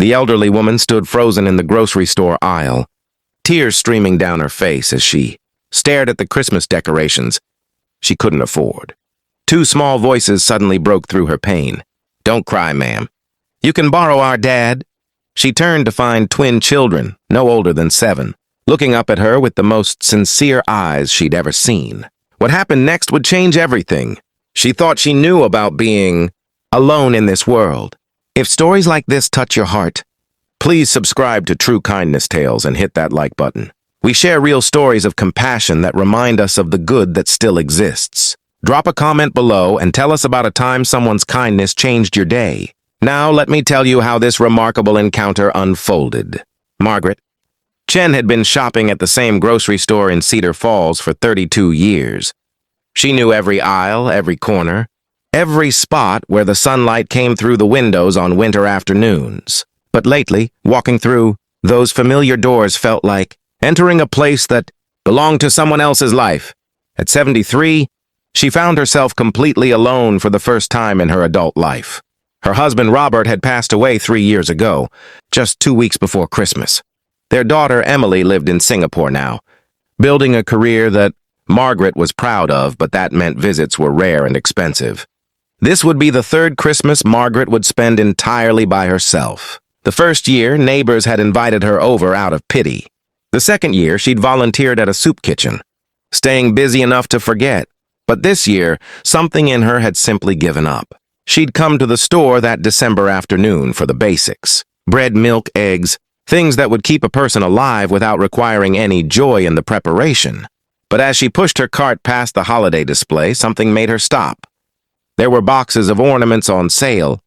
The elderly woman stood frozen in the grocery store aisle, tears streaming down her face as she stared at the Christmas decorations she couldn't afford. Two small voices suddenly broke through her pain. "Don't cry, ma'am. You can borrow our dad." She turned to find twin children, no older than 7, looking up at her with the most sincere eyes she'd ever seen. What happened next would change everything. She thought she knew about being alone in this world. If stories like this touch your heart, please subscribe to True Kindness Tales and hit that like button. We share real stories of compassion that remind us of the good that still exists. Drop a comment below and tell us about a time someone's kindness changed your day. Now let me tell you how this remarkable encounter unfolded. Margaret. Chen had been shopping at the same grocery store in Cedar Falls for 32 years. She knew every aisle, every corner, every spot where the sunlight came through the windows on winter afternoons. But lately, walking through those familiar doors felt like entering a place that belonged to someone else's life. At 73, she found herself completely alone for the first time in her adult life. Her husband, Robert, had passed away 3 years ago, just 2 weeks before Christmas. Their daughter, Emily, lived in Singapore now, building a career that Margaret was proud of, but that meant visits were rare and expensive. This would be the 3rd Christmas Margaret would spend entirely by herself. The first year, neighbors had invited her over out of pity. The second year, she'd volunteered at a soup kitchen, staying busy enough to forget. But this year, something in her had simply given up. She'd come to the store that December afternoon for the basics: bread, milk, eggs, things that would keep a person alive without requiring any joy in the preparation. But as she pushed her cart past the holiday display, something made her stop. There were boxes of ornaments on sale,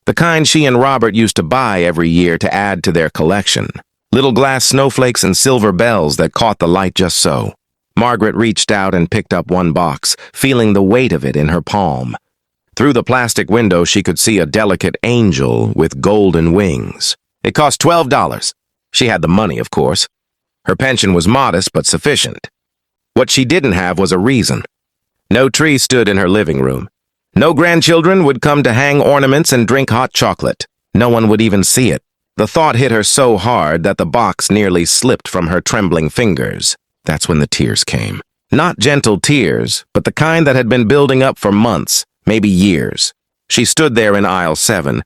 the kind she and Robert used to buy every year to add to their collection. Little glass snowflakes and silver bells that caught the light just so. Margaret reached out and picked up one box, feeling the weight of it in her palm. Through the plastic window, she could see a delicate angel with golden wings. It cost $12. She had the money, of course. Her pension was modest but sufficient. What she didn't have was a reason. No tree stood in her living room. No grandchildren would come to hang ornaments and drink hot chocolate. No one would even see it. The thought hit her so hard that the box nearly slipped from her trembling fingers. That's when the tears came. Not gentle tears, but the kind that had been building up for months, maybe years. She stood there in aisle 7,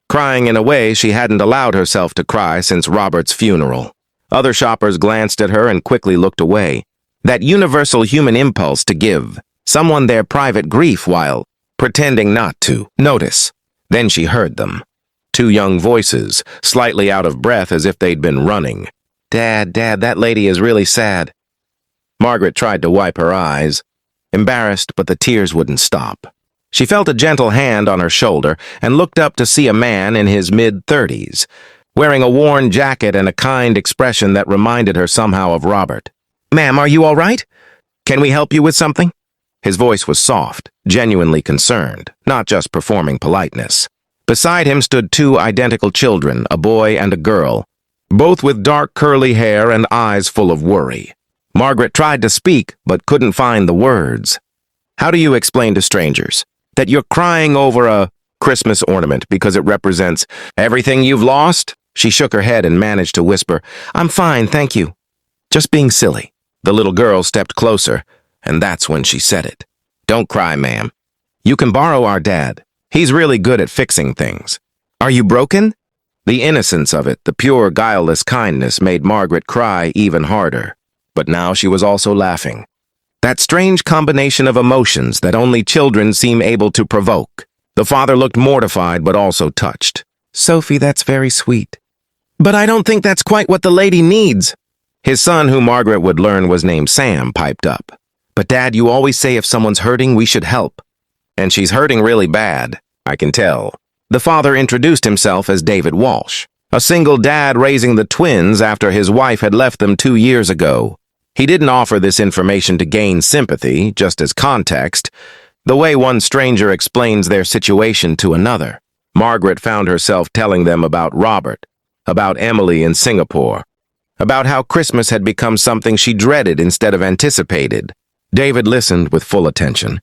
crying in a way she hadn't allowed herself to cry since Robert's funeral. Other shoppers glanced at her and quickly looked away. That universal human impulse to give someone their private grief while pretending not to notice. Then she heard them. 2 young voices, slightly out of breath as if they'd been running. "Dad, that lady is really sad." Margaret tried to wipe her eyes, embarrassed, but the tears wouldn't stop. She felt a gentle hand on her shoulder and looked up to see a man in his mid-30s, wearing a worn jacket and a kind expression that reminded her somehow of Robert. "Ma'am, are you all right? Can we help you with something?" His voice was soft, genuinely concerned, not just performing politeness. Beside him stood 2 identical children, a boy and a girl, both with dark curly hair and eyes full of worry. Margaret tried to speak, but couldn't find the words. "How do you explain to strangers that you're crying over a Christmas ornament because it represents everything you've lost?" She shook her head and managed to whisper, "I'm fine, thank you. Just being silly." The little girl stepped closer, and that's when she said it. "Don't cry, ma'am. You can borrow our dad. He's really good at fixing things." "Are you broken?" The innocence of it, the pure, guileless kindness, made Margaret cry even harder. But now she was also laughing. That strange combination of emotions that only children seem able to provoke. The father looked mortified but also touched. "Sophie, that's very sweet. But I don't think that's quite what the lady needs." His son, who Margaret would learn was named Sam, piped up. "But Dad, you always say if someone's hurting, we should help. And she's hurting really bad, I can tell." The father introduced himself as David Walsh, a single dad raising the twins after his wife had left them 2 years ago. He didn't offer this information to gain sympathy, just as context, the way one stranger explains their situation to another. Margaret found herself telling them about Robert, about Emily in Singapore, about how Christmas had become something she dreaded instead of anticipated. David listened with full attention,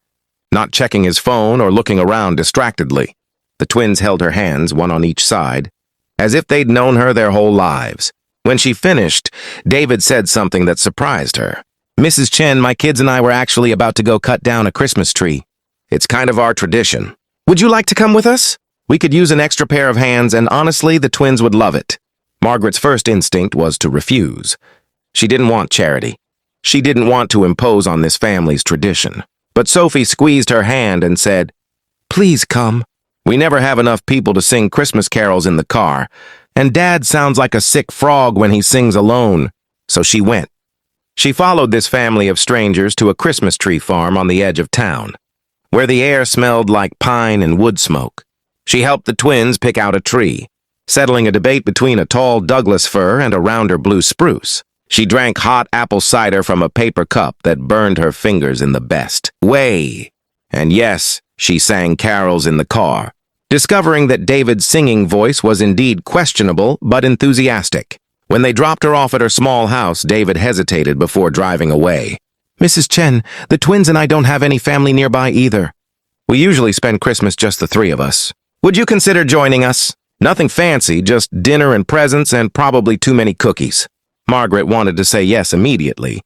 not checking his phone or looking around distractedly. The twins held her hands, one on each side, as if they'd known her their whole lives. When she finished, David said something that surprised her. "Mrs. Chen, my kids and I were actually about to go cut down a Christmas tree. It's kind of our tradition. Would you like to come with us? We could use an extra pair of hands, and honestly, the twins would love it." Margaret's first instinct was to refuse. She didn't want charity. She didn't want to impose on this family's tradition. But Sophie squeezed her hand and said, "Please come. We never have enough people to sing Christmas carols in the car, and Dad sounds like a sick frog when he sings alone." So she went. She followed this family of strangers to a Christmas tree farm on the edge of town, where the air smelled like pine and wood smoke. She helped the twins pick out a tree, settling a debate between a tall Douglas fir and a rounder blue spruce. She drank hot apple cider from a paper cup that burned her fingers in the best way. And yes, she sang carols in the car, discovering that David's singing voice was indeed questionable but enthusiastic. When they dropped her off at her small house, David hesitated before driving away. "Mrs. Chen, the twins and I don't have any family nearby either. We usually spend Christmas just the three of us. Would you consider joining us? Nothing fancy, just dinner and presents and probably too many cookies." Margaret wanted to say yes immediately,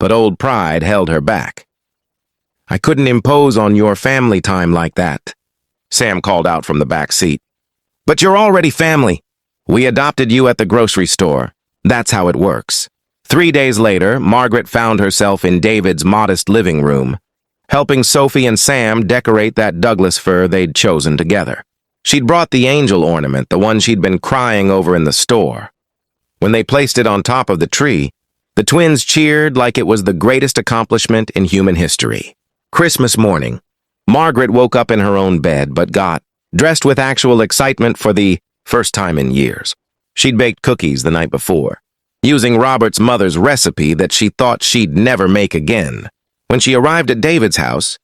but old pride held her back. "I couldn't impose on your family time like that," Sam called out from the back seat. "But you're already family. We adopted you at the grocery store. That's how it works." 3 days later, Margaret found herself in David's modest living room, helping Sophie and Sam decorate that Douglas fir they'd chosen together. She'd brought the angel ornament, the one she'd been crying over in the store. When they placed it on top of the tree, the twins cheered like it was the greatest accomplishment in human history. Christmas morning, Margaret woke up in her own bed but got dressed with actual excitement for the first time in years. She'd baked cookies the night before, using Robert's mother's recipe that she thought she'd never make again. When she arrived at David's house,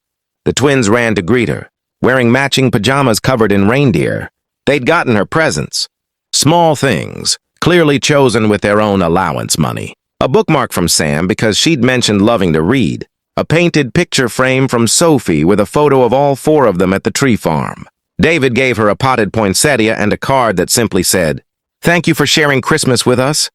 the twins ran to greet her, wearing matching pajamas covered in reindeer. They'd gotten her presents. Small things, clearly chosen with their own allowance money. A bookmark from Sam because she'd mentioned loving to read. A painted picture frame from Sophie with a photo of all four of them at the tree farm. David gave her a potted poinsettia and a card that simply said, "Thank you for sharing Christmas with us."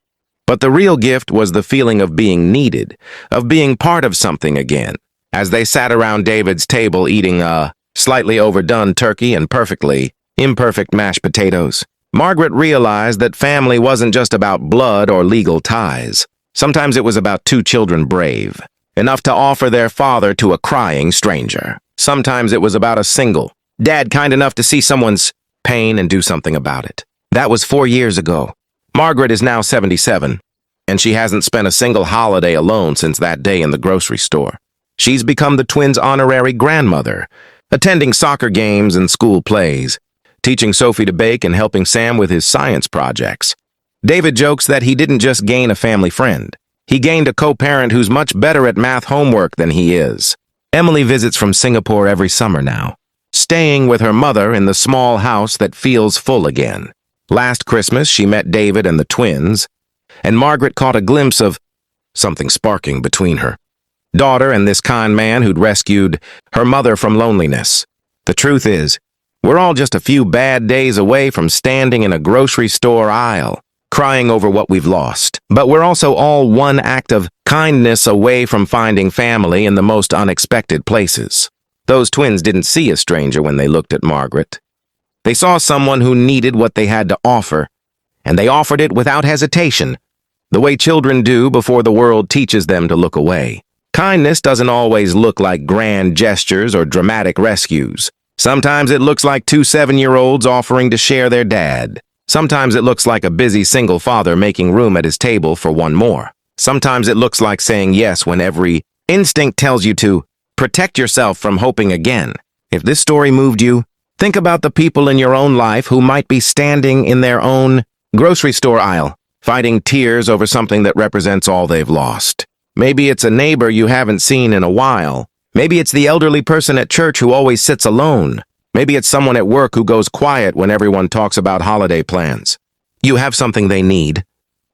But the real gift was the feeling of being needed, of being part of something again. As they sat around David's table eating a slightly overdone turkey and perfectly imperfect mashed potatoes, Margaret realized that family wasn't just about blood or legal ties. Sometimes it was about two children brave, enough to offer their father to a crying stranger. Sometimes it was about a single dad kind enough to see someone's pain and do something about it. That was 4 years ago. Margaret is now 77, and she hasn't spent a single holiday alone since that day in the grocery store. She's become the twins' honorary grandmother, attending soccer games and school plays, teaching Sophie to bake and helping Sam with his science projects. David jokes that he didn't just gain a family friend. He gained a co-parent who's much better at math homework than he is. Emily visits from Singapore every summer now, staying with her mother in the small house that feels full again. Last Christmas, she met David and the twins, and Margaret caught a glimpse of something sparking between her daughter and this kind man who'd rescued her mother from loneliness. The truth is, we're all just a few bad days away from standing in a grocery store aisle, crying over what we've lost. But we're also all one act of kindness away from finding family in the most unexpected places. Those twins didn't see a stranger when they looked at Margaret. They saw someone who needed what they had to offer, and they offered it without hesitation, the way children do before the world teaches them to look away. Kindness doesn't always look like grand gestures or dramatic rescues. Sometimes it looks like two 7-year-olds offering to share their dad. Sometimes it looks like a busy single father making room at his table for one more. Sometimes it looks like saying yes when every instinct tells you to protect yourself from hoping again. If this story moved you, think about the people in your own life who might be standing in their own grocery store aisle, fighting tears over something that represents all they've lost. Maybe it's a neighbor you haven't seen in a while. Maybe it's the elderly person at church who always sits alone. Maybe it's someone at work who goes quiet when everyone talks about holiday plans. You have something they need.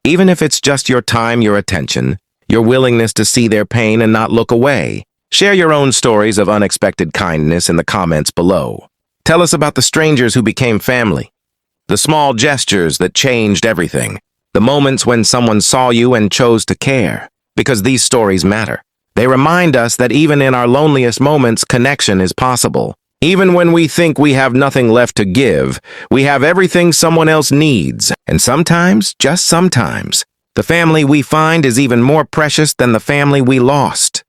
Even if it's just your time, your attention, your willingness to see their pain and not look away. Share your own stories of unexpected kindness in the comments below. Tell us about the strangers who became family. The small gestures that changed everything. The moments when someone saw you and chose to care. Because these stories matter. They remind us that even in our loneliest moments, connection is possible. Even when we think we have nothing left to give, we have everything someone else needs. And sometimes, just sometimes, the family we find is even more precious than the family we lost.